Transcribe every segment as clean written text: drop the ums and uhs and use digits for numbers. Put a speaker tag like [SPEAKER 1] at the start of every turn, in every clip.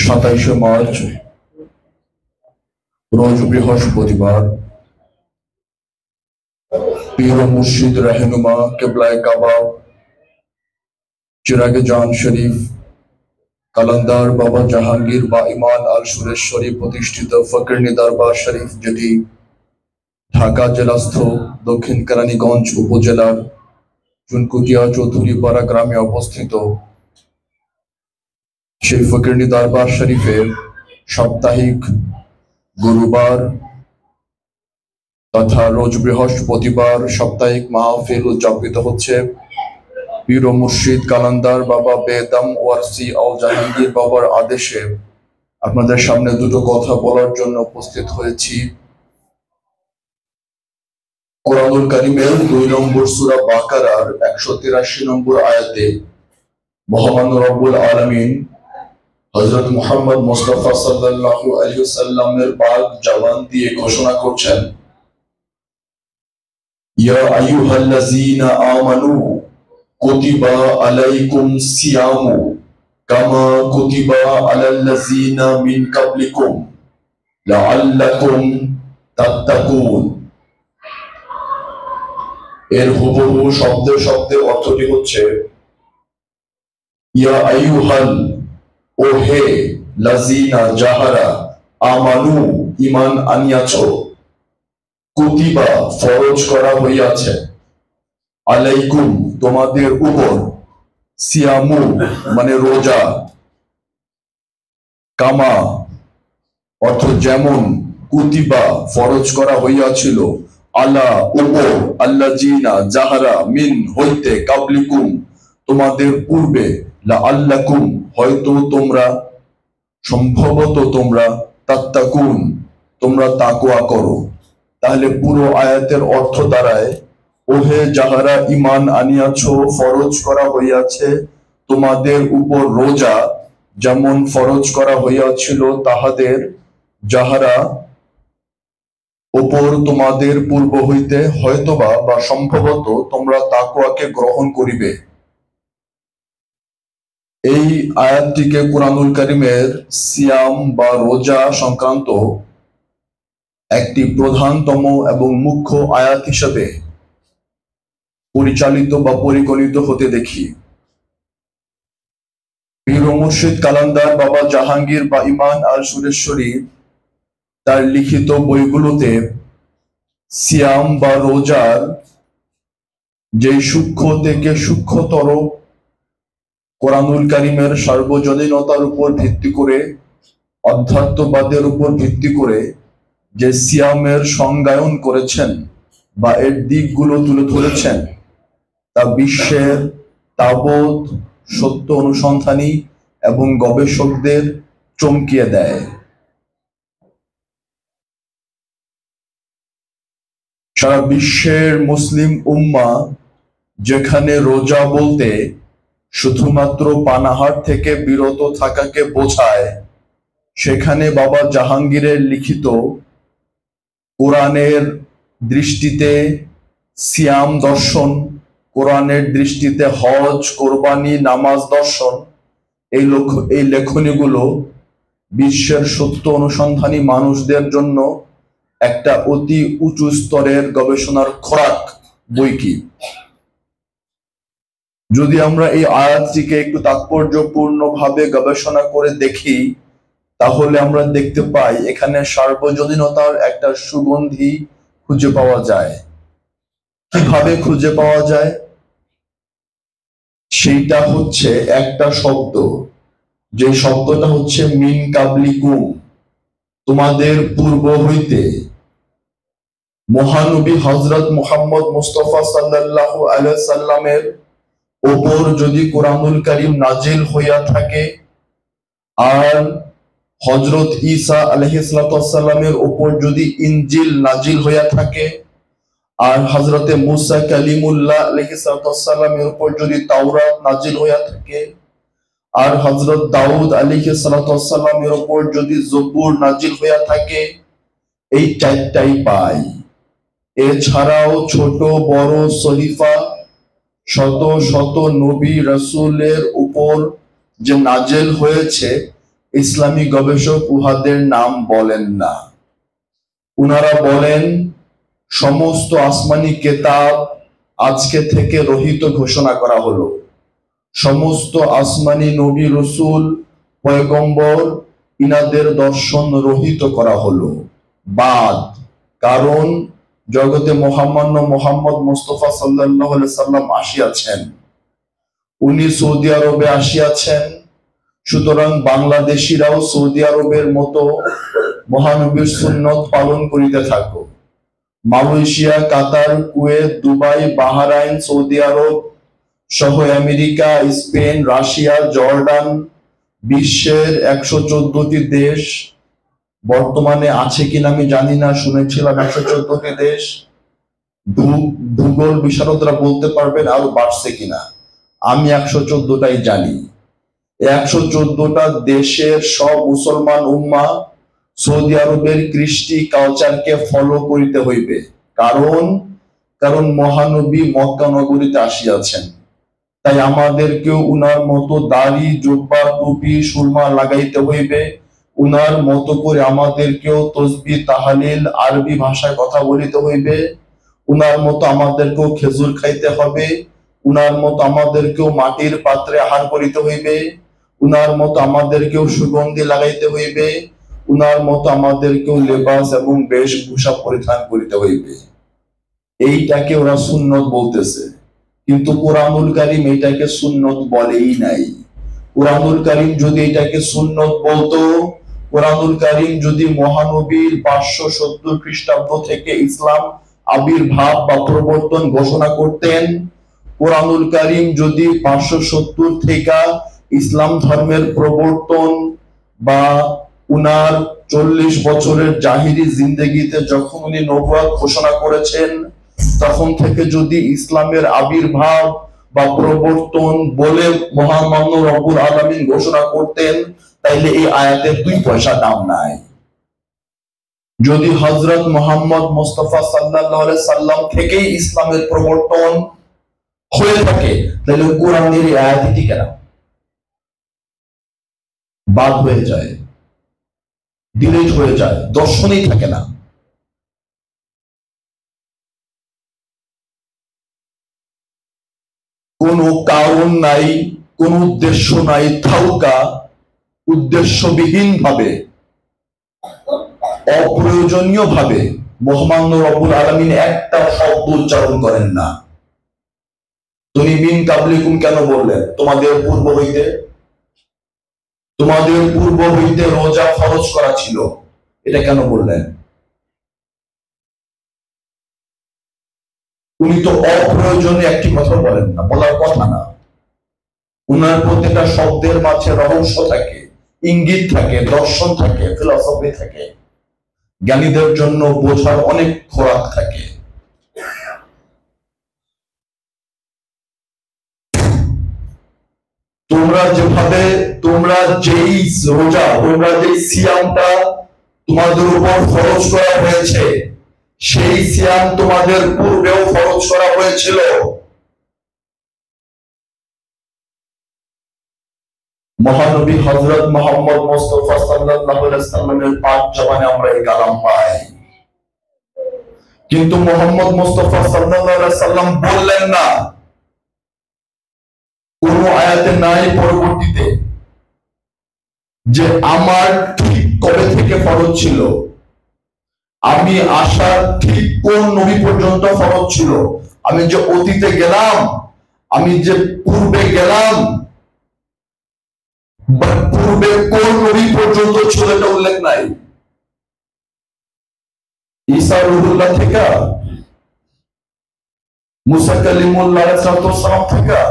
[SPEAKER 1] 27 March রোজ বৃহস্পতিবার পীর ও মুর্শিদ रहनुमा কিবলায়ে কাবা চিরাগে জান শরীফ কালান্দার বাবা জাহাঙ্গীর বা ইমান আল সুরেশ্বরী প্রতিষ্ঠিত ফকিরনী দরবার শরীফ, যেটি ঢাকা জেলাস্থ দক্ষিণ কেরানীগঞ্জ উপজেলার চুনকুটিয়া চৌধুরীপাড়া গ্রামে অবস্থিত, সেই ফকিরনী দরবার শরীফে সাপ্তাহিক গুরুবার তথা রোজ বৃহস্পতিবার সাপ্তাহিক মাহফিল উদযাপিত হচ্ছে। পীর ও মুর্শিদ কালান্দার বাবা বেদম ওয়ারসি আল জাহাঙ্গীর বাবার আদেশে আপনাদের সামনে দুটো কথা বলার জন্য উপস্থিত হয়েছি। কোরআনুল কারীমের 2 নম্বর সূরা বাকারার 183 নম্বর আয়াতে মহান রব্বুল আলামিন হযরত মুহাম্মদ মুস্তাফা সাল্লাল্লাহু আলাইহি ওয়াসাল্লামের পাক জবান দিয়ে ঘোষণা করছেন, ইয়া আইয়ুহাল্লাযীনা আমানু কুতিবা আলাইকুম সিয়ামু কামা কুতিবা আলাল্লাযীনা মিন ক্বাবলিকুম লাআল্লাকুম তাত্তাকুন। এর হুবহু শব্দে শব্দে অর্থটি হচ্ছে, ইয়া আইয়ুহাল, ও হে, লাযীনা যাহারা, আমানু ঈমান আনিয়াছ, কুতিবা ফরজ করা হইয়াছে, আলাইকুম তোমাদের উপর, সিয়ামু মানে রোজা, কামা অর্থ যেমন, কুতিবা ফরজ করা হইয়াছিল, আলা উপর, আল্লাযীনা যাহারা, মিন হইতে, কাবলিকুম তোমাদের পূর্বে, লাআল্লাকুম হয়তো তোমরা, সম্ভবত তোমরা, তাত্তাকুন তোমরা তাকওয়া করো। তাহলে পুরো আয়াতের অর্থ দাঁড়ায়, ওহে যাহারা ঈমান আনিয়াছ, ফরজ করা হইয়াছে তোমাদের উপর রোজা, যেমন ফরজ করা হইয়াছিল তাহাদের যাহারা উপর তোমাদের পূর্ব হইতে, হয়তোবা বা সম্ভবত তোমরা তাকওয়াকে গ্রহণ করিবে। এই আয়াতটিকে কুরআনুল কারীমের সিয়াম বা রোজা সংক্রান্ত একটি প্রধানতম এবং মুখ্য আয়াত হিসেবে পরিচালিত বা পরিগণিত হতে দেখি। পীর ও মুর্শিদ কালান্দার বাবা জাহাঙ্গীর বা ইমান আল সুরেশ্বরী তার লিখিত বইগুলোতে সিয়াম বা রোজার যে সূক্ষ্ম থেকে সূক্ষ্মতর কোরআনুল কারীমের সার্বজনীনতার উপর ভিত্তি করে, অধ্যাত্মবাদের উপর ভিত্তি করে যে সিয়ামের সংজ্ঞায়ন করেছেন বা এর দিকগুলো তুলে ধরেছেন, তা বিশ্বের তাবৎ সত্য অনুসন্ধানী এবং গবেষকদের চমকিয়ে দেয়। সারা বিশ্বের মুসলিম উম্মাহ যেখানে রোজা বলতে শুধুমাত্র পানাহার থেকে বিরত থাকাকে বোঝায়, সেখানে বাবা জাহাঙ্গীরের লিখিত কোরআনের দৃষ্টিতে সিয়াম দর্শন, কোরআনের দৃষ্টিতে হজ, কোরবানি, নামাজ দর্শন, এই লেখনীগুলো বিশ্বের সত্য অনুসন্ধানী মানুষদের জন্য একটা অতি উঁচু স্তরের গবেষণার খোরাক বই কি। যদি আমরা এই আয়াতটিকে একটু তাৎপর্যপূর্ণভাবে গবেষণা করে দেখি, তাহলে আমরা দেখতে পাই এখানে সার্বজনীনতার একটা সুগন্ধি খুঁজে পাওয়া যায়। কিভাবে খুঁজে পাওয়া যায়? সেইটা হচ্ছে একটা শব্দ, যে শব্দটা হচ্ছে মিন কাবলিকুম, তোমাদের পূর্ব হইতে। মহানবী হযরত মুহাম্মদ মুস্তাফা সাল্লাল্লাহু আলাইহি সাল্লামের উপর যদি কোরআনুল কারীম নাজিল হইয়া থাকে, আর হযরত ঈসা আলাইহিস সালামের উপর যদি ইনজিল নাজিল হইয়া থাকে, আর হযরতে মুসা কালিমুল্লাহ আলাইহিস সালামের উপর যদি তাওরাত নাজিল হইয়া থাকে, আর হযরত দাউদ আলাইহিস সালামের উপর যদি জবুর নাজিল হইয়া থাকে, এই চারটাই পাই। এছাড়াও ছোট বড় সহিফা শত শত নবী রাসূলের উপর যে নাজিল হয়েছে, ইসলামী গবেষক উহাদের নাম বলেন না। উনারা বলেন সমস্ত আসমানি কেতাব আজকে থেকে রহিত ঘোষণা করা হলো, সমস্ত আসমানি নবী রসুল পয়গম্বর ইনাদের দর্শন রহিত করা হলো, বাদ। কারণ জগতে মহামান্য মোহাম্মদ মুস্তাফা সাল্লাল্লাহু আলাইহি সাল্লাম আসিয়াছেন, উনি সৌদি আরবে আসিয়াছেন। সুতরাং বাংলাদেশিরাও সৌদি আরবের মতো মহানবীর সুন্নত পালন করিতে থাকো। মালয়েশিয়া, কাতার, কুয়েত, দুবাই, বাহরাইন, সৌদি আরব সহ আমেরিকা, স্পেন, রাশিয়া, জর্ডান, বিশ্বের 114টি দেশ, বর্তমানে আছে কিনা আমি জানি না, শুনেছিলাম 114টি দেশ। ভূগোল বিশারদরা বলতে পারবেন আরো বাড়ছে কিনা, আমি 114টাই জানি। 114টা দেশের সব মুসলমান উম্মাহ সৌদি আরবের কৃষ্টি কালচারকে ফলো করিতে হইবে। কারণ মহানবী মক্কা নগরীতে আসিয়াছেন, তাই আমাদেরকেও উনার মতো দাড়ি, জুব্বা, টুপি, সুরমা লাগাইতে হইবে। উনার মতো করে আমাদেরকেও তসবিহ, তাহলিল, আরবি ভাষায় কথা বলিতে হইবে। উনার মতো আমাদেরকেও খেজুর খাইতে হবে। উনার মতো আমাদেরকেও মাটির পাত্রে আহার করিতে হইবে। উনার মতো আমাদেরকেও সুগন্ধি লাগাইতে হইবে। উনার মতো আমাদেরকেও লেবাস এবং বেশভূষা পরিধান করিতে হইবে। এইটাকে ওরা সুন্নত বলতেছে, কিন্তু কুরআনুল কারীম এটাকে সুন্নত বলেই নাই। কুরআনুল কারীম যদি এটাকে সুন্নত বলতো, কুরআনুল কারীম যদি মহানবীর 570 খ্রিস্টাব্দ থেকে ইসলাম আবির্ভাব বা প্রবর্তন ঘোষণা করতেন, কুরআনুল কারীম যদি 570 থেকে ইসলাম ধর্মের প্রবর্তন বা উনার 40 বছরের জাহিরি জিন্দেগিতে যখন উনি নবুয়ত ঘোষণা করেছেন তখন থেকে যদি ইসলামের আবির্ভাব বা প্রবর্তন বলে মহামান্য রব্বুল আলামিন ঘোষণা করতেন, তাইলে এই আয়াতের 2 পয়সা দাম নাই। যদি হযরত মুহাম্মদ মুস্তাফা সাল্লাল্লাহু আলাইহি সাল্লাম থেকেই ইসলামের প্রবর্তন হয়ে থাকে, তাহলে কোরআনের এই আয়াতটি কেন বাদ হয়ে যায়, ডিলিট হয়ে যায়, দর্শনই থাকে না। কোনো কারণ নাই, কোন উদ্দেশ্য নাই, থাউকা উদ্দেশ্যবিহীন ভাবে, অপ্রয়োজনীয় ভাবে মহামান্য রব্বুল আলামিন একটা শব্দ উচ্চারণ করেন না। তুমি মিন কাবলিকুম কেন বললেন? তোমাদের পূর্ব হইতে রোজা ফরজ করা ছিল, এটা কেন বললেন? উনি তো অপ্রয়োজনে একটি কথা বলেন না, বলার কথা না। উনার প্রত্যেকটা শব্দের মাঝে রহস্য থাকে, ইঙ্গিত থাকে, দর্শন থাকে, ফিলসফি থাকে, জ্ঞানীদের জন্য বোঝার অনেক খোরাক থাকে। তোমরা যেই রোজা, তোমরা যেই সিয়ামটা তোমাদের উপর ফরজ করা হয়েছে, সেই সিয়াম তোমাদের পূর্বেও ফরজ করা হয়েছিল। মহানবী হযরত মুহাম্মদ মুস্তাফা সাল্লাল্লাহু আলাইহি সাল্লামের পাক জবানে আমরা এই কালাম পাই, কিন্তু মুহাম্মদ মুস্তাফা সাল্লাল্লাহু আলাইহি সাল্লাম বললেন না, কোন আয়াতে নাই পরবর্তীতে যে আমার ঠিক কবে থেকে ফরজ ছিল, আমি আসার ঠিক কোন নবী পর্যন্ত ফরজ ছিল, আমি যে অতীতে গেলাম, আমি যে পূর্বে গেলাম, পূর্বে কোন নবী পর্যন্ত ছিল এটা উল্লেখ নাই। ঈসা রুহুল্লাহ থেকে, মুসা কালিমুল্লাহ আলাইহিস সালাম থেকে,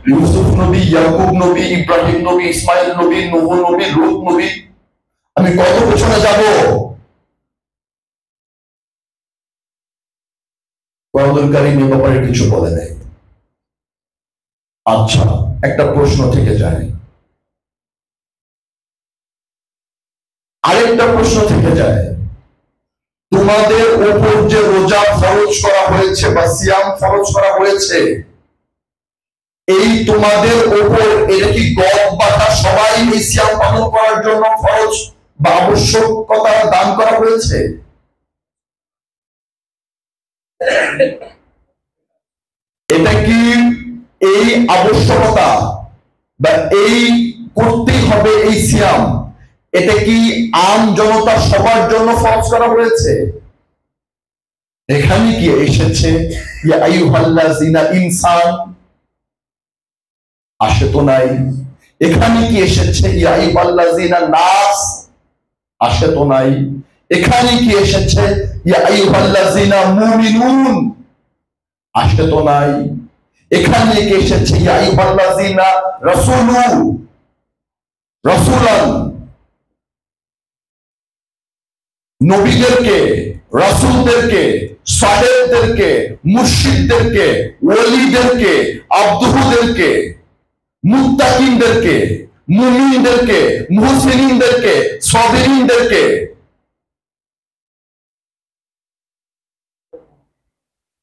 [SPEAKER 1] ইউসুফ নবী, ইয়াকুব নবী, ইব্রাহিম নবী, ইসমাইল নবী, নূহ নবী, লূত নবী, আমি কত পেছনে যাব? কোরআনুল কারীম এ ব্যাপারে কিছু বলে নাই। আচ্ছা, একটা প্রশ্ন থেকে যায়, আরেকটা প্রশ্ন থেকে যায়, তোমাদের উপর যে রোজা ফরজ করা হয়েছে বা সিয়াম ফরজ করা হয়েছে, এই তোমাদের উপর এটা কি গদ বাঁধা সবাই এই সিয়াম পালন করার জন্য ফরজ বা আবশ্যকতা দান করা হয়েছে? এটা কি এই আবশ্যকতা বা এই করতেই হবে এই সিয়াম, এটা কি আম জনতা সবার জন্য ফরজ করা হয়েছে? এখানে কি এসেছে ইয়া আইয়ুহাল্লাযিনা ইনসান? আসে তো নাই। এখানে কি এসেছে ইয়া আইয়ুহাল্লাযিনা নাস? আসে তো নাই। এখানে কি এসেছে ইয়া আইয়ুহাল্লাযিনা মুমিনুন? আসে তো নাই। এখানে কি এসেছে ইয়া আইয়ুহাল্লাযিনা রাসূলান, নবীদেরকে, রাসূলদেরকে, সালেহদেরকে, মুর্শিদদেরকে, ওলিদেরকে, আব্দুহুদেরকে, মুত্তাকিনদেরকে, মুমিনদেরকে, মুহসিনিনদেরকে, সাবিরিনদেরকে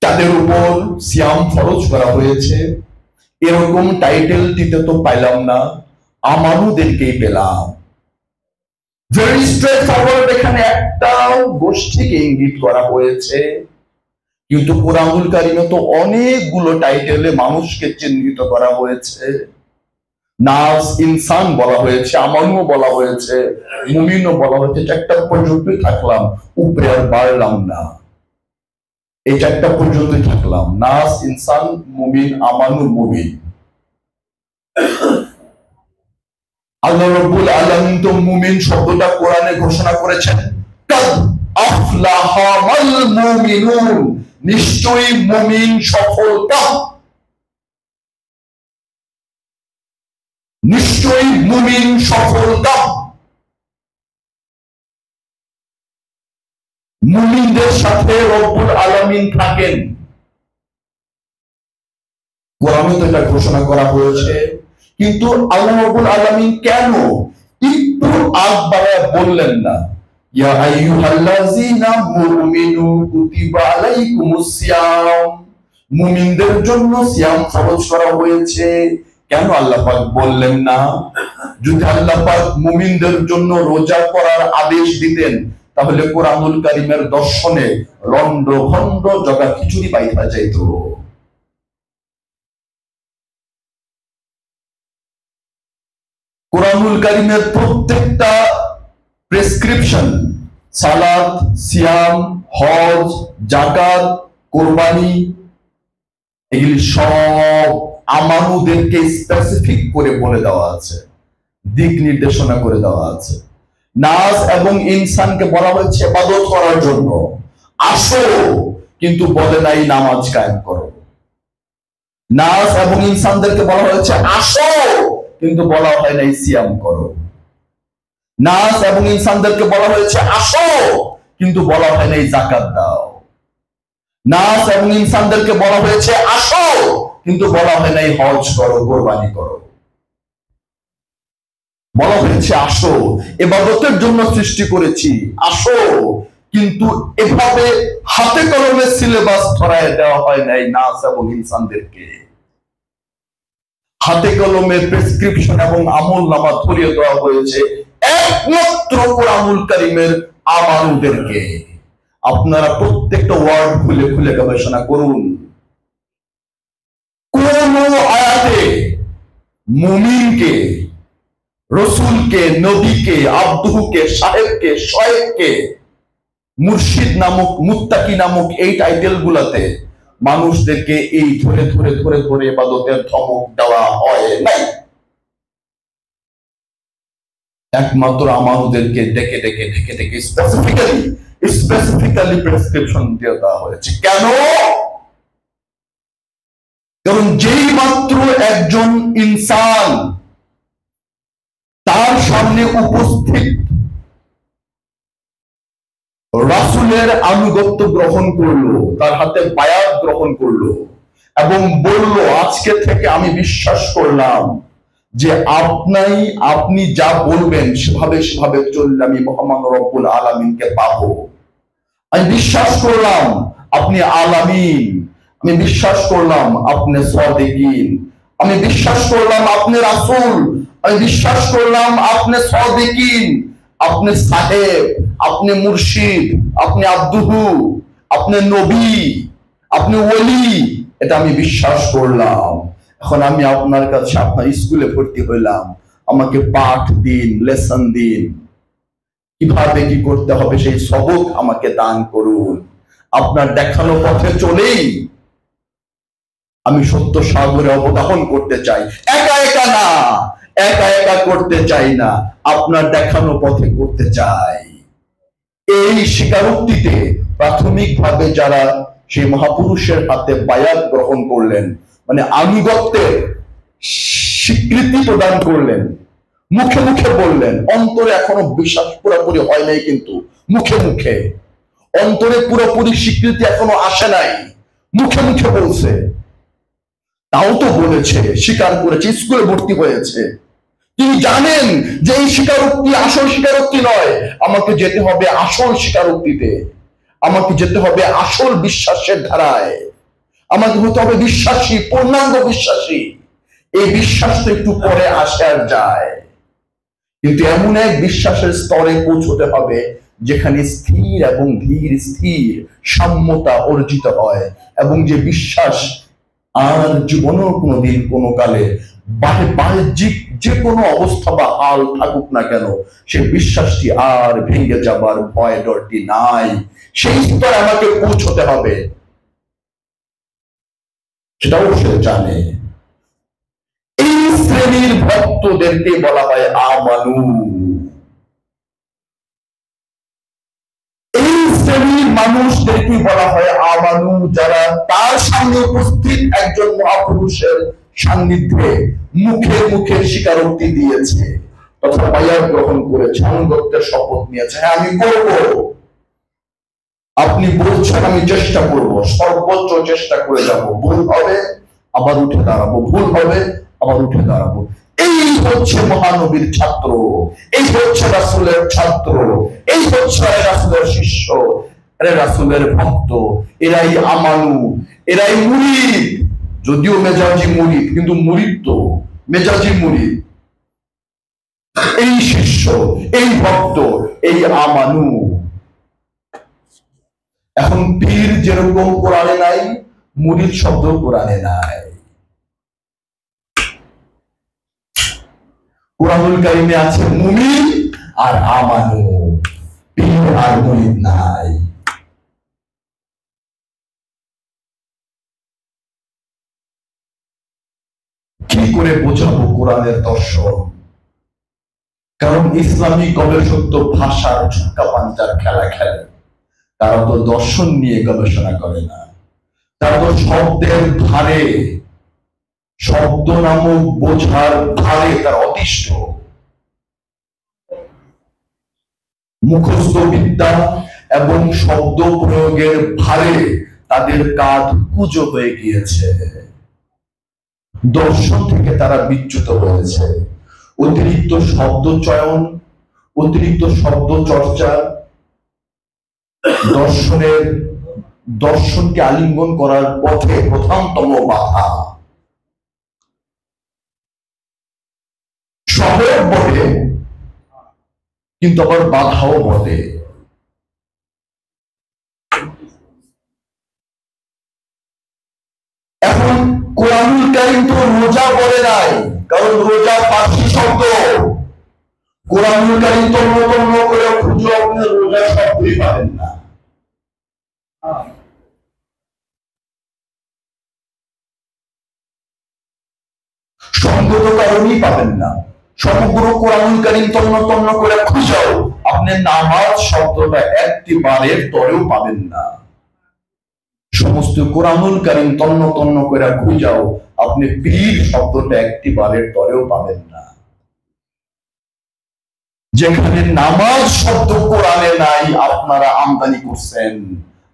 [SPEAKER 1] তাদের উপর সিয়াম ফরজ করা হয়েছে। এরকম টাইটেলটিতে তো পাইলাম না, আমানুদেরকেই পেলাম। ভেরি স্ট্রেট ফরওয়ার্ড, এখানে একটা গোষ্ঠীকে ইঙ্গিত করা হয়েছে, কিন্তু কুরআনুল কারীমে তো অনেকগুলো টাইটেলে মানুষকে চিহ্নিত করা হয়েছে। নাস, ইনসান বলা হয়েছে, আমানু বলা হয়েছে, মুমিনও বলা হয়েছে। চারটা পর্যন্তই থাকলাম, উপরে আর বাড়লাম না। এই চারটা পর্যন্তই থাকলাম, নাস, ইনসান, মুমিন, আমানু, মুমিন। আল্লাহ রাব্বুল আলামিন তো মুমিন শব্দটা কোরআনে ঘোষণা করেছেন, কাদ আফলাহাল মুমিনুন, নিশ্চয়ই মুমিন সফলকাম, নিশ্চয়ই মুমিন সফলকাম। মুমিনদের সাথে রব্বুল আলামিন থাকেন, কোরআনে তো এটা ঘোষণা করা হয়েছে। কিন্তু আল্লাহ রাব্বুল আলামিন কেন একটু আগ বাড়ায় বললেন না ইয়া আইয়ুহাল্লাযিনা মুমিনু কুতিবা আলাইকুমুস সিয়াম, মুমিনদের জন্য সিয়াম ফরজ করা হয়েছে? কেন আল্লাহ পাক বললেন না? যদি আল্লাহ পাক মুমিনদের জন্য রোজা করার আদেশ দিতেন, তাহলে কোরআনুল কারীমের দর্শনে লন্ড ভন্ড জগা খিচুড়ি পাইতা যাইত। কোরআনুল কারীমের প্রত্যেকটা প্রেসক্রিপশন, সালাত, সিয়াম, হজ, যাকাত, কোরবানি, এগুলি সব আমানুদেরকে স্পেসিফিক করে বলে দেওয়া আছে, দিক নির্দেশনা করে দেওয়া আছে। নাস এবং ইনসানকে বলা হয়েছে ইবাদত করার জন্য, আসো, কিন্তু বলে নাই নামাজ কায়েম করো। নাস এবং ইনসানদেরকে বলা হয়েছে আসো, কিন্তু বলা হয় নাই সিয়াম করো। নাস এবং ইনসানদেরকে বলা হয়েছে আসো, কিন্তু বলা হয় নাই যাকাত দাও। নাস এবং ইনসানদেরকে বলা হয়েছে আসো, কিন্তু বলা হয় নাই হজ করো, কোরবানি করো। বলা হয়েছে আসো, ইবাদতের জন্য সৃষ্টি করেছি, আসো, কিন্তু এভাবে হাতে কলমে সিলেবাস ধরায় দেওয়া হয় নাই নাস এবং ইনসানদেরকে। হাতে কলমে প্রেসক্রিপশন এবং আমল নামা ধরিয়ে দেওয়া হয়েছে একমাত্র কোরআনুল কারীমের আমানুদেরকে। আপনারা প্রত্যেকটা ওয়ার্ড খুলে খুলে গবেষণা করুন, কোন আয়াতে মুমিনকে, রসুলকে, নবীকে, আব্দুকে, সাহেবকে, শয়েখকে, মুর্শিদ নামক, মুত্তাকি নামক এই টাইটেল গুলাতে মানুষদেরকে এই ধরে ধরে ধরে ধরে ইবাদতের ধমক দেওয়া হয় নাই। একমাত্র আমানুদেরকে ডেকে ডেকে ডেকে ডেকে স্পেসিফিক্যালি প্রেসক্রিপশন দিয়ে দেওয়া হয়েছে। কেন? কারণ যেই মাত্র একজন ইনসান তার সামনে উপস্থিত রাসূলের আনুগত্য গ্রহণ করলো, তার হাতে বায়াত গ্রহণ করলো এবং বলল আজকে থেকে আমি বিশ্বাস করলাম যে আপনি যা বলবেন সেভাবে সেভাবে চললে আমি মহান রব্বুল আলামিনকে পাবো। আমি বিশ্বাস করলাম আপনি আলামিন, আমি বিশ্বাস করলাম আপনি সাদিকিন, আমি বিশ্বাস করলাম আপনি রাসূল, আমি বিশ্বাস করলাম আপনি সাদিকিন, আপনি সাহেব, আপনি মুর্শিদ, আপনি আব্দুহু, আপনি নবী, আপনি ওলি, এটা আমি বিশ্বাস করলাম। এখন আমি আপনার কাছে আপনার স্কুলে ভর্তি হইলাম, আমাকে পাঠ দিন, লেসন দিন, কিভাবে কি করতে হবে সেই সবক আমাকে দান করুন। আপনার দেখানো পথে চলেই আমি সত্য সাগরে অবগাহন করতে চাই, একা একা না, একা একা করতে চাই না, আপনার দেখানো পথে করতে চাই। এই স্বীকারোক্তিতে প্রাথমিকভাবে যারা সেই মহাপুরুষের হাতে বায়াত গ্রহণ করলেন, মানে আনুগত্যের স্বীকৃতি প্রদান করলেন, মুখে মুখে বললেন, অন্তরে এখনো বিশ্বাস পুরোপুরি হয় নাই, কিন্তু মুখে মুখে, অন্তরে পুরোপুরি স্বীকৃতি এখনো আসে নাই, মুখে মুখে বলছে, তাও তো বলেছে, স্বীকার করেছে, স্কুলে ভর্তি হয়েছে। তিনি জানেন যে এই স্বীকারোক্তি আসল স্বীকারোক্তি নয়, আমাকে যেতে হবে আসল স্বীকারোক্তিতে, আমাকে যেতে হবে আসল বিশ্বাসের ধারায়, আমাকে হতে হবে বিশ্বাসী, পূর্ণাঙ্গ বিশ্বাসী। এই বিশ্বাস তো একটু পরে আসে আর যায়, কিন্তু এমন এক বিশ্বাসের স্তরে পৌঁছতে হবে যেখানে স্থির এবং ধীর স্থির সাম্যতা অর্জিত হয়, এবং যে বিশ্বাস আর জীবনেও কোনোদিন কোনো কালে বাহ্যিক যে কোনো অবস্থা বা হাল থাকুক না কেন, সে বিশ্বাসটি আর ভেঙে যাবার ভয় ডরটি নাই। সেই স্তরে আমাকে পৌঁছতে হবে, সেটাও সে জানে। এই শ্রেণীর ভক্তদেরকে বলা হয় আমানু। এই শ্রেণীর মানুষদেরকে বলা হয় আমানু, যারা তার সামনে উপস্থিত একজন মহাপুরুষের সান্নিধ্যে মুখে মুখে স্বীকারোক্তি দিয়েছে, তথা বায়াত গ্রহণ করেছে, আনুগত্যের শপথ নিয়েছে, হ্যাঁ আমি করব, আপনি বলছেন আমি চেষ্টা করব, সর্বোচ্চ চেষ্টা করে যাব, ভুল হবে আবার উঠে দাঁড়াবো, ভুল হবে আবার উঠে দাঁড়াবো। এই হচ্ছে মহানবীর ছাত্র, এই হচ্ছে রাসূলের ছাত্র, এই হচ্ছে রাসূলের শিষ্য, রাসূলের ভক্ত, এরাই আমানু, এরাই মুরিদ। যদিও মেজাজি মুরিদ, কিন্তু মুরিদ তো মেজাজি মুরিদ। এই শিষ্য, এই ভক্ত, এই আমানু। এখন পীর যেরকম কোরআনে নাই, মুরিদ শব্দ কোরআনে নাই। কুরআনুল কারীমে আছে মুমিন আর আমানু, পীর আর মুরিদ নাই। কি করে বোঝাবো কোরআনের দর্শন? কারণ ইসলামী গবেষক তো ভাষার ছক্কা পাঞ্চার খেলা খেলে, তারা তো দর্শন নিয়ে গবেষণা করে না, তারা তো শব্দের ধারে, শব্দ নামক বোঝার ধারে তার অতিষ্ঠ। মুখস্থ বিদ্যা এবং শব্দ প্রয়োগের ভারে তাদের কাঁধ কুঁজো হয়ে গিয়েছে, দর্শন থেকে তারা বিচ্যুত হয়েছে। অতিরিক্ত শব্দ চয়ন, অতিরিক্ত শব্দ চর্চা দর্শনকে আলিঙ্গন করার পথে প্রধানতম বাধা। সবক বটে, কিন্তু আবার বাধাও বটে। এখন কোরআনুল কারীম তো রোজা বলে নাই, কারণ রোজা ফার্সি শব্দ। কোরআনুল কারীম তন্ন তন্ন করে খুঁজে আপনি রোজা শব্দই পাবেন না। সঙ্গত কারণেই পাবেন না। সমগ্র কোরআনুল কারীম তন্ন তন্ন করে খুঁজাও, আপনি নামাজ শব্দটা একটি বারের তরেও পাবেন না। সমস্ত কোরআনুল কারীম তন্ন তন্ন করে খুঁজাও, আপনি পীর শব্দটা একটি বারের তরেও পাবেন না। যেখানে নামাজ শব্দ কোরআনে নাই, আপনারা আমদানি করছেন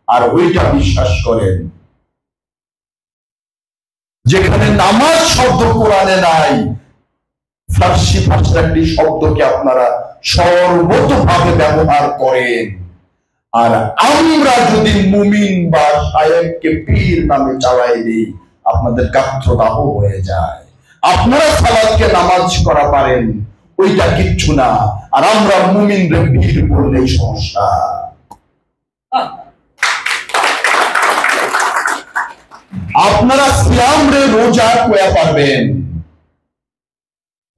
[SPEAKER 1] আর ওইটা বিশ্বাস করেন। যেখানে নামাজ শব্দ কোরআনে নাই, ফার্সি ভাষার একটি শব্দকে আপনারা সর্বতভাবে ব্যবহার করেন। আর আমরা যদি মুমিন বা শায়েখকে পীর নামে চালাই দিই, আপনাদের গাত্রদাহ হয়ে যায়, আপনারা সালাতকে নামাজ করা পারেন, ওইটা কিচ্ছু না। আর আমরা মুমিনদের ভিড় বললেই সমস্যা। আপনারা সিয়াম রে রোজা কয়া পারবেন,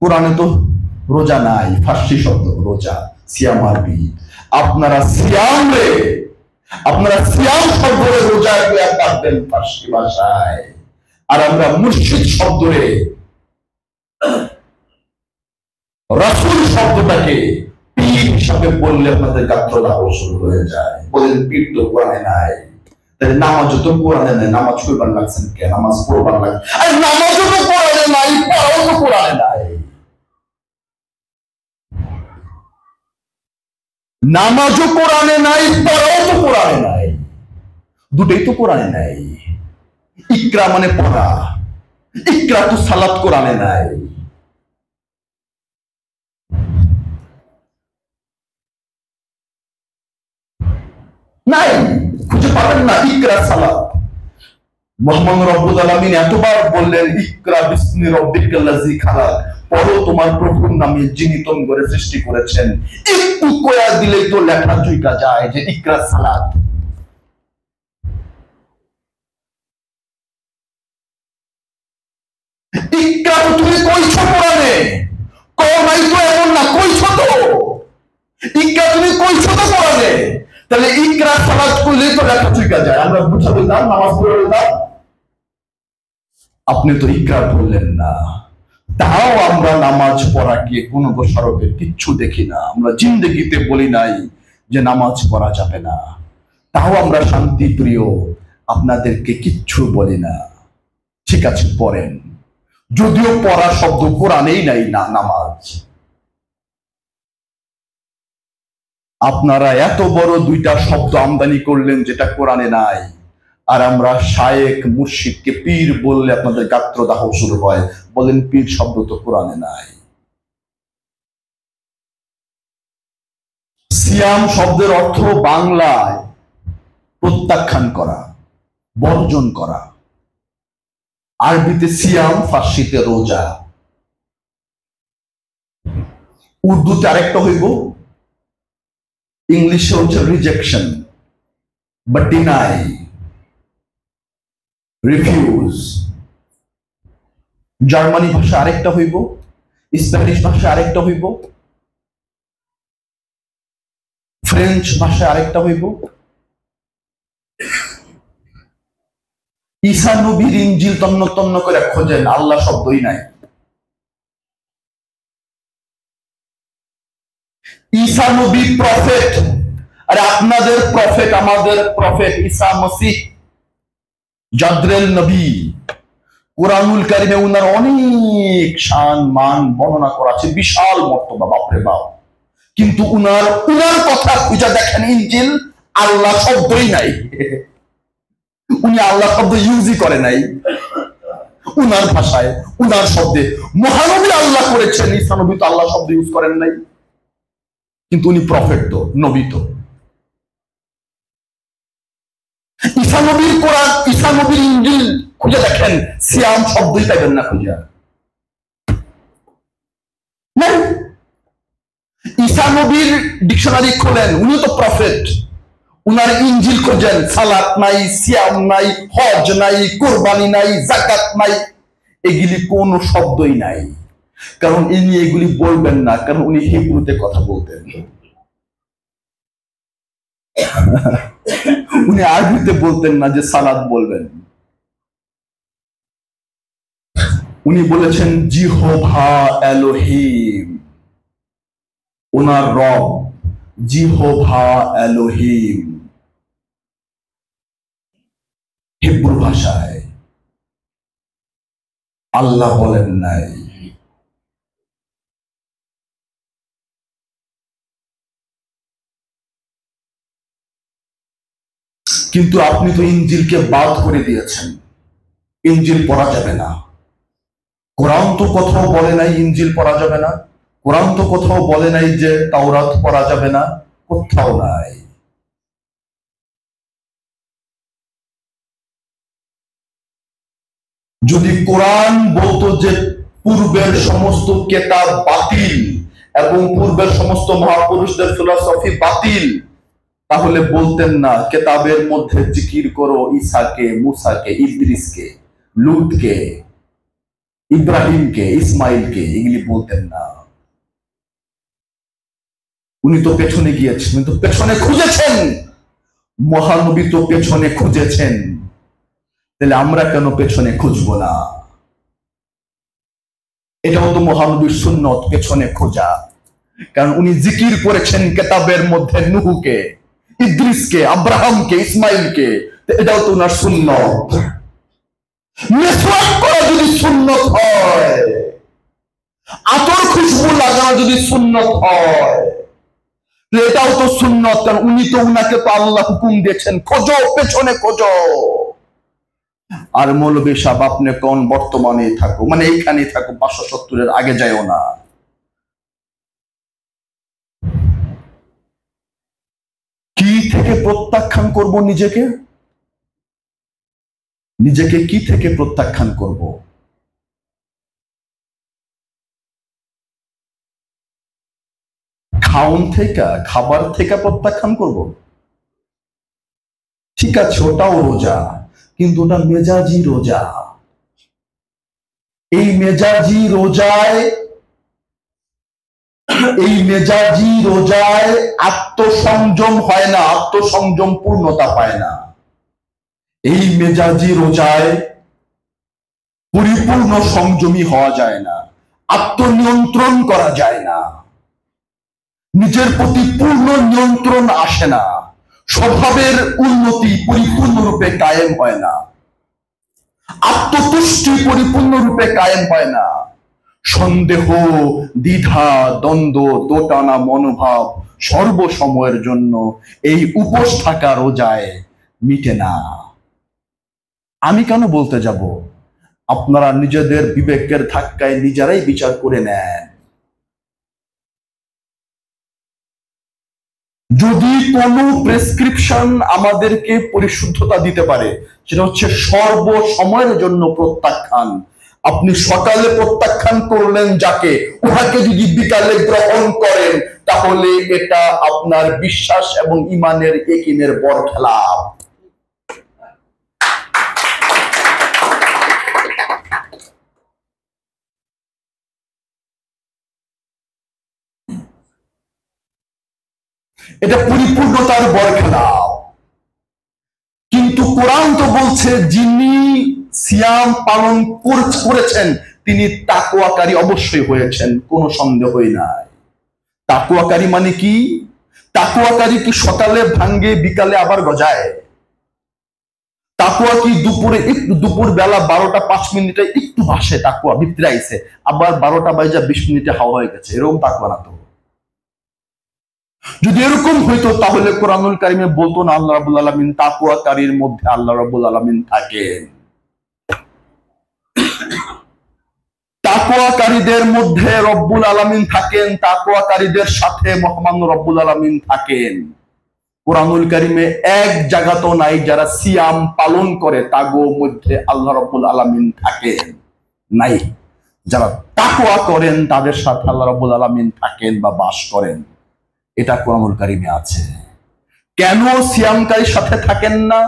[SPEAKER 1] কোরআনে তো রোজা নাই, ফার্সি শব্দ রোজা, সিয়াম আরবি। আপনারা সিয়াম শব্দে রোজা কয়া পারবেন ফার্সি ভাষায়, আর আমরা মুর্শিদ শব্দে রাসূল শব্দটাকে পীর হিসাবে বললে আপনাদের গাত্রদাহ শুরু হয়ে যায়। বলেন পীর তো কোরআনে নাই, তাহলে নামাজও তো কোরআনে নাই, নামাজ পড়বার লাগছেন কে? নামাজ পড়বার লাগে, আর নামাজও তো কোরআনে নাই, পড়াও তো কোরআনে নাই। নামাজও কোরআনে নাই, পড়াও তো কোরআনে নাই, দুটোই তো কোরআনে নাই। ইকরা মানে পড়া, ইকরা তো সালাত কোরআনে নাই। নাই, খুঁজে পাবেন না ইকরা সালাত। মুহাম্মদ রব্বুল আলামিন এতবার বললেন ইকরা বিসমি রাব্বিকাল্লাযী খালাক, পড়ো তোমার প্রভুর নামে যিনি তোমাকে সৃষ্টি করেছেন। একটু কয়া দিলেই তো লেখা চুইকা যায় যে ইকরা সালাত। ইকরা তো তুমি কইছো কোরআনে, কও নাই তো এমন না, কইছো তো। ইকরা তুমি কইছো তো কোরআনে, তাহলে ইকরা সালাত কইলেই তো লেখা চুইকা যায়। আমরা বুঝা বললাম, নামাজ পড়ে বললাম, আপনি তো ইকরা বললেন না। তাও আমরা নামাজ পড়া গিয়ে কোন বশরতে কিচ্ছু দেখি না। আমরা জিন্দেগিতে বলি নাই যে নামাজ পড়া যাবে না। তাও আমরা শান্তি প্রিয়, আপনাদেরকে কিচ্ছু বলি না। ঠিক আছে পড়েন, যদিও পড়া শব্দ কোরআনেই নাই না নামাজ। আপনারা এত বড় দুইটা শব্দ আমদানি করলেন যেটা কোরআনে নাই, আর আমরা শায়েখ মুর্শিদকে পীর বললে আপনাদের গাত্রদাহ শুরু হয়। বলেন পীর শব্দ তো কোরআনে নাই। সিয়াম শব্দের অর্থ বাংলায় প্রত্যাখ্যান করা, বর্জন করা। আরবিতে সিয়াম, ফার্সিতে রোজা। উর্দুতে আরেকটা হইব, ইংলিশে হচ্ছে রিজেকশন বা ডিনাই, রিফিউজ। জার্মানি ভাষা আরেকটা হইব, স্প্যানিশ ভাষা আরেকটা হইব, ফ্রেঞ্চ ভাষা আরেকটা হইব। ঈসা নবীর ইনজিল তন্ন তন্ন করে খোঁজেন, আল্লাহ শব্দই নাই। ঈসা নবী প্রফেট, আর আপনাদের প্রফেট, আমাদের প্রফেট ঈসা মসিহ জাদ্রেল নবী। কোরআনুল কারিমে উনার অনেক শান মান বর্ণনা করা আছে, বিশাল মর্তবা, বাপরে বাপ। কিন্তু উনার কথা খুঁজে দেখেন, ইনজিল আল্লাহ শব্দই নাই। উনি আল্লাহ শব্দ ইউজই করে নাই উনার ভাষায়, উনার শব্দে। মহানবী আল্লাহ করেছেন, ঈসা নবী তো আল্লাহ শব্দ ইউজ করেন নাই। কিন্তু উনি প্রফেট তো, নবী তো। ঈসা নবীর কোরআন, ঈসা নবীর ইনজিল খুঁজে দেখেন, সিয়াম শব্দই পাইবেন না খুঁজে। ঈসা নবীর ডিকশনারি খোলেন, উনি তো প্রফেট, উনার ইনজিল খোঁজেন, সালাত নাই, সিয়াম নাই, হজ নাই, কুরবানি নাই, যাকাত নাই, এগুলি কোন শব্দই নাই। কারণ ইনি এগুলি বলবেন না, কারণ উনি হিব্রুতে কথা বলতেন। উনি আরবিতে বলতেন না যে সালাত বলবেন। উনি বলেছেন জিহোভা এলোহিম, ওনার রব জিহোভা এলোহিম, হিব্রু ভাষায়। আল্লাহ বলেন নাই। কিন্তু আপনি তো ইনজিলকে বাদ করে দিয়েছেন, ইনজিল পড়া যাবে না। কোরআন তো কোথাও বলে নাই ইনজিল পড়া যাবে না, কোরআন তো কোথাও বলে নাই যে তাওরাত পড়া যাবে না, কোথাও নাই। যদি কোরআন বলতো যে পূর্বের সমস্ত কেতাব বাতিল এবং পূর্বের সমস্ত মহাপুরুষদের ফিলোসফি বাতিল, তাহলে বলতেন না কেতাবের মধ্যে জিকির করো ঈসাকে, মুসাকে, ইদ্রিসকে, লুতকে, ইব্রাহিমকে, ইসমাইলকে, এগুলি বলতেন না। উনি তো পেছনে গিয়েছেন, উনি তো পেছনে খুঁজেছেন, মহানবী তো পেছনে খুঁজেছেন, তাহলে আমরা কেন পেছনে খুঁজবো না? এটাও তো মহানবীর সুন্নত, পেছনে খোঁজা। কারণ উনি জিকির করেছেন কেতাবের মধ্যে নূহকে, ইদ্রিসকে, আব্রাহামকে, ইসমাইলকে, এটাও তো ওনার সুন্নত। মিসওয়াক করা যদি সুন্নত হয়, আতর খুশবু লাগানো যদি সুন্নত হয়, এটাও তো সুন্নত। কারণ উনি তো উনাকে তো আল্লাহ হুকুম দিয়েছেন, খোঁজো, পেছনে খোঁজো। আর মৌলবী সাহেব আপনি কোন বর্তমানে থাকো, মানে এইখানে থাকো, 570-এর আগে যাইও না। কি থেকে প্রত্যাখ্যান করব নিজেকে? নিজেকে কি থেকে প্রত্যাখ্যান করব? খাওন থেকে, খাবার থেকে প্রত্যাখ্যান করব? ঠিক আছে, ওটাও রোজা, কিন্তু ওটা মেজাজি রোজা। এই মেজাজি রোজায় আত্মসংযম হয় না, আত্মসংযম পূর্ণতা পায় না। এই মেজাজি রোজায় পরিপূর্ণ সংযমী হওয়া যায় না, আত্মনিয়ন্ত্রণ করা যায় না, নিজের প্রতি পূর্ণ নিয়ন্ত্রণ আসে না, স্বভাবের উন্নতি পরিপূর্ণরূপে কায়েম হয় না, আত্মতুষ্টি পরিপূর্ণরূপে কায়েম হয় না। সন্দেহ, দ্বিধা, দ্বন্দ্ব, দোটানা মনোভাব সর্বসময়ের জন্য এই উপোস থাকা রোজায় মিটে না। আমি কেন বলতে যাব? আপনারা নিজেদের বিবেকের ধাক্কায় নিজেরাই বিচার করে নেন। যদি কোনো প্রেসক্রিপশন আমাদেরকে পরিশুদ্ধতা দিতে পারে, সেটা হচ্ছে সর্বসময়ের জন্য প্রত্যাখ্যান। আপনি সকালে প্রত্যাখ্যান করলেন যাকে, উহাকে যদি বিকালে গ্রহণ করেন, তাহলে এটা আপনার বিশ্বাস এবং ইমানের ইয়াকিনের বরখেলাপ। এটা পরিপূর্ণতার বরখেলাপ। কিন্তু কোরআন তো বলছে যিনি সিয়াম পালন করেছেন তিনি তাকওয়াকারী অবশ্যই হয়েছেন, কোনো সন্দেহই নাই। তাকওয়াকারী মানে কি? তাকওয়াকারী কি সকালে ভাঙ্গে বিকালে আবার গজায়? তাকওয়া কি দুপুর বেলা 12টা 5 মিনিটে একটু ভাসে, তাকওয়া ভিতরে আইছে, আবার 12টা বাইজা 20 মিনিটে হাওয়া হয়ে গেছে, এরকম তাকওয়া না তো। যদি এরকম হইতো তাহলে কোরআনুল কারিমে বলতো না আল্লাহ রাব্বুল আলামিন তাকওয়াকারীর মধ্যে আল্লাহ রাব্বুল আলামিন থাকেন, তাকওয়াকারীদের মধ্যে রব্বুল আলামিন থাকেন, তাকওয়াকারীদের সাথে মহামান্য রব্বুল আলামিন থাকেন। কোরআনুল কারিমে এক জায়গাতো নাই যারা সিয়াম পালন করে তাগো মধ্যে আল্লাহ রাব্বুল আলামিন থাকেন, নাই। যারা তাকওয়া করেন তাদের সাথে আল্লাহ রাব্বুল আলামিন থাকেন বা বাস করেন, এটা কোরআনুল কারিমে আছে। কেন সিয়ামকারীর সাথে থাকেন না?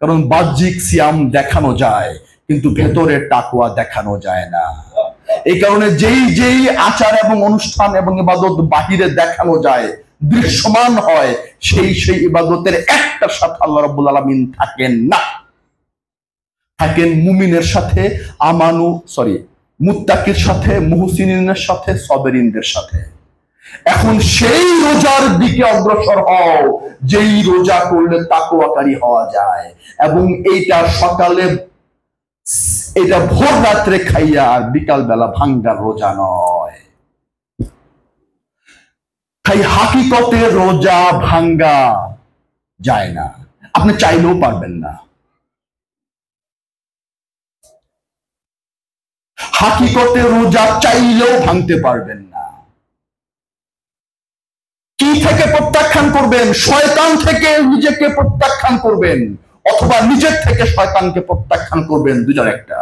[SPEAKER 1] কারণ বাহ্যিক সিয়াম দেখানো যায়, কিন্তু ভেতরে তাকওয়া দেখানো যায় না। এই কারণে যেই আচার এবং অনুষ্ঠান এবং ইবাদত বাহিরে দেখানো যায়, দৃশ্যমান হয়, সেই ইবাদতের একটার সাথে আল্লাহ রাব্বুল আলামিন থাকেন না। থাকেন মুমিনের সাথে, মুত্তাকির সাথে, মুহসিনিনের সাথে, সাবিরিনদের সাথে। এখন সেই রোজার দিকে অগ্রসর হও যেই রোজা করলে তাকওয়াকারী হওয়া যায়, এবং এইটা সকালে, এটা ভোর রাত্রে খাইয়া আর বিকাল বেলা ভাঙ্গার রোজা নয়। তাই হাকিকতে রোজা ভাঙ্গা যায় না, আপনি চাইলেও পারবেন না। হাকিকতে রোজা চাইলেও ভাঙতে পারবেন না। কি থেকে প্রত্যাখ্যান করবেন? শয়তান থেকে নিজেকে প্রত্যাখ্যান করবেন, অথবা নিজের থেকে শয়তানকে প্রত্যাখ্যান করবেন, দুইটার একটা।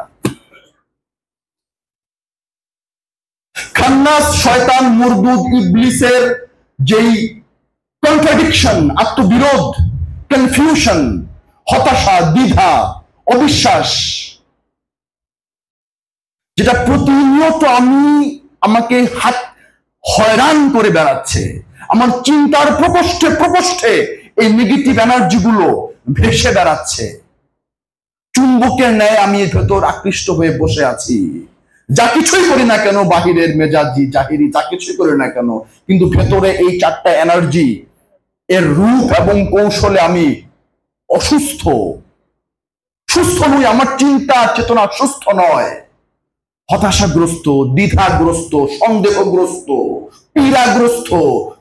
[SPEAKER 2] খান্নাস শয়তান মুরদুদ ইবলিসের যেই কন্ট্রাডিকশন, আত্মবিরোধ, কনফিউশন, হতাশা, দ্বিধা, অবিশ্বাস, যেটা প্রতিনিয়ত আমাকে হয়রান করে বেড়াচ্ছে, আমার চিন্তার প্রকোষ্ঠে প্রকোষ্ঠে এই নেগেটিভ এনার্জি গুলো ভেসে বেড়াচ্ছে। চুম্বকের ন্যায় আমি ভেতর আকৃষ্ট হয়ে বসে আছি। যা কিছুই করি না কেন, বাহিরের মেজাজি জাহিরি যা কিছুই করি না কেন, কিন্তু ভেতরে এই চারটা এনার্জি এর রূপ এবং কৌশলে আমি অসুস্থ, সুস্থ নই। আমার চিন্তা চেতনা সুস্থ নয়, হতাশাগ্রস্ত, দ্বিধাগ্রস্ত, সন্দেহগ্রস্ত, পীড়াগ্রস্ত,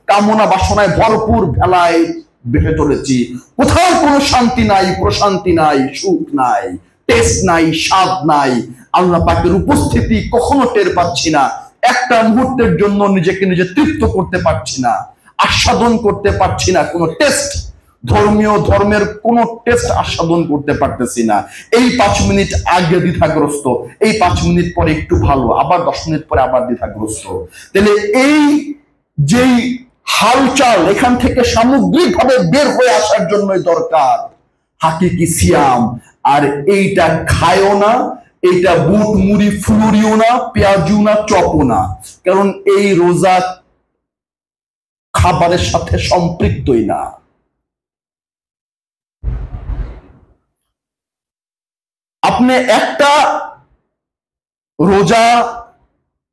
[SPEAKER 2] কামনা বাসনায় ভরপুর ভেলায় বেঁধে চলেছি। কোথাও কোনো শান্তি নাই, প্রশান্তি নাই, সুখ নাই, টেস্ট নাই, স্বাদ নাই। আল্লাহ পাকের উপস্থিতি কখনো টের পাচ্ছি না। একটা মুহূর্তের জন্য নিজেকে নিজে তৃপ্ত করতে পারছি না, আস্বাদন করতে পারছি না। কোনো টেস্ট, ধর্মের কোন টেস্ট আস্বাদন করতে পারতেছি না। এই 5 মিনিট আগে দ্বিধাগ্রস্ত, এই 5 মিনিট পরে একটু ভালো, আবার 10 মিনিট পরে আবার দ্বিধাগ্রস্ত। তাহলে এই যেই হালচাল, এখান থেকে সামগ্রিকভাবে বের হয়ে আসার জন্যই দরকার হাকিকি সিয়াম। আর এইটা খায়ও না, এইটা বুট মুড়ি ফুলুরিও না, পেঁয়াজু না, চপও না, কারণ এই রোজা খাবারের সাথে সম্পৃক্তই না। আপনি একটা রোজা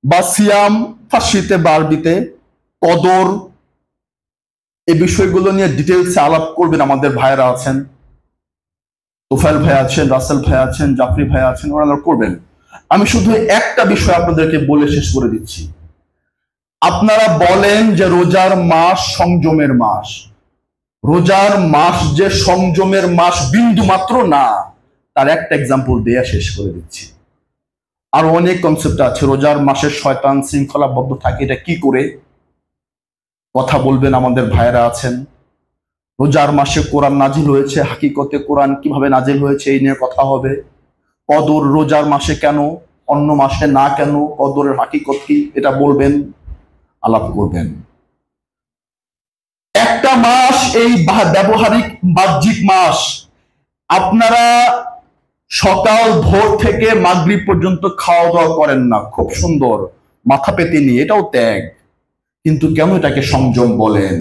[SPEAKER 2] বা সিয়াম, ফার্সিতে বারবিতে কদর, এই বিষয়গুলো নিয়ে ডিটেলসে আলাপ করবেন। আমাদের ভাইরা আছেন, তোফায়েল ভাই আছেন, রাসেল ভাই আছেন, জাফরি ভাই আছেন, ওরা করবেন। আমি শুধু একটা বিষয় আপনাদেরকে বলে শেষ করে দিচ্ছি। আপনারা বলেন যে রোজার মাস সংযমের মাস। রোজার মাস যে সংযমের মাস বিন্দু মাত্র না, তার একটা এক্সাম্পল দিয়ে শেষ করে দিচ্ছি। আর অনেক কনসেপ্ট আছে। রোজার মাসে শয়তান শৃঙ্খলাবদ্ধ থাকে, এটা কি করে কথা বলবেন আমাদের ভাইরা আছেন। রোজার মাসে কোরআন নাজিল হয়েছে, হাকিকতে কোরআন কিভাবে নাজিল হয়েছে এই নিয়ে কথা হবে। কদর রোজার মাসে কেন, অন্য মাসে না কেন, কদরের হাকিকত কি, এটা বলবেন, আলাপ করবেন। একটা মাস, এই ব্যবহারিক বাহ্যিক মাস, আপনারা সকাল ভোর থেকে মাগরিব পর্যন্ত খাওয়া দাওয়া করেন না, খুব সুন্দর, মাথা পেতে নিয়ে, এটাও ত্যাগ। কিন্তু কেন এটাকে সংযম বলেন?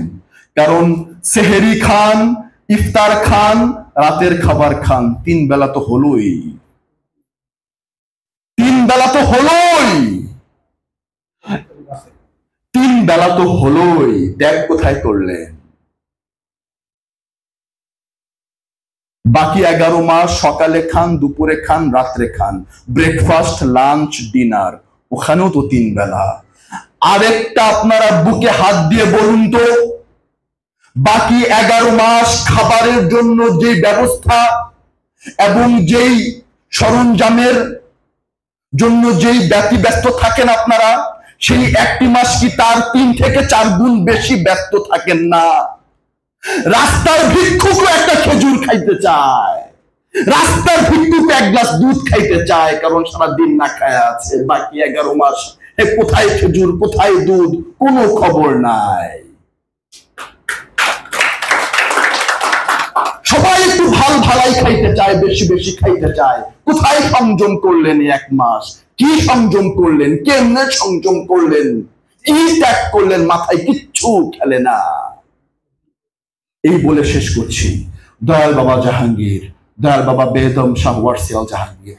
[SPEAKER 2] কারণ সেহেরি খান, ইফতার খান, রাতের খাবার খান, 3 বেলা তো হলোই, 3 বেলা তো হলোই, 3 বেলা তো হলোই। ত্যাগ কোথায় করলেন? বাকি 11 মাস সকালে খান, দুপুরে খান, রাত্রে খান, ব্রেকফাস্ট, লাঞ্চ, ডিনার, ওখানেও তো 3 বেলা। আরেকটা আপনারা বুকে হাত দিয়ে বলুন তো, বাকি 11 মাস খাবারের জন্য যে ব্যবস্থা এবং যেই সরঞ্জামের জন্য যেই ব্যস্ত থাকেন আপনারা, সেই একটি মাস কি তার 3 থেকে 4 গুণ বেশি ব্যস্ত থাকেন না? রাস্তার ভিক্ষুকও একটা খেজুর খাইতে চায়, রাস্তার ভিক্ষুক 1 গ্লাস দুধ খাইতে চায়, কারণ সারা দিন না খায় আছে। বাকি 11 মাস কোথায় খেজুর, কোথায় দুধ, কোনো খবর নাই। সবাই একটু ভালাই খাইতে চায়, বেশি বেশি খাইতে চায়। কোথায় সংযম করলেন 1 মাস? কি সংযম করলেন? কেমনে সংযম করলেন? কি ত্যাগ করলেন? মাথায় কিচ্ছু খেলে না। এই বলে শেষ করছি। দয়াল বাবা জাহাঙ্গীর, দয়াল বাবা বেদম শাহ ওয়ারসিয়াল জাহাঙ্গীর।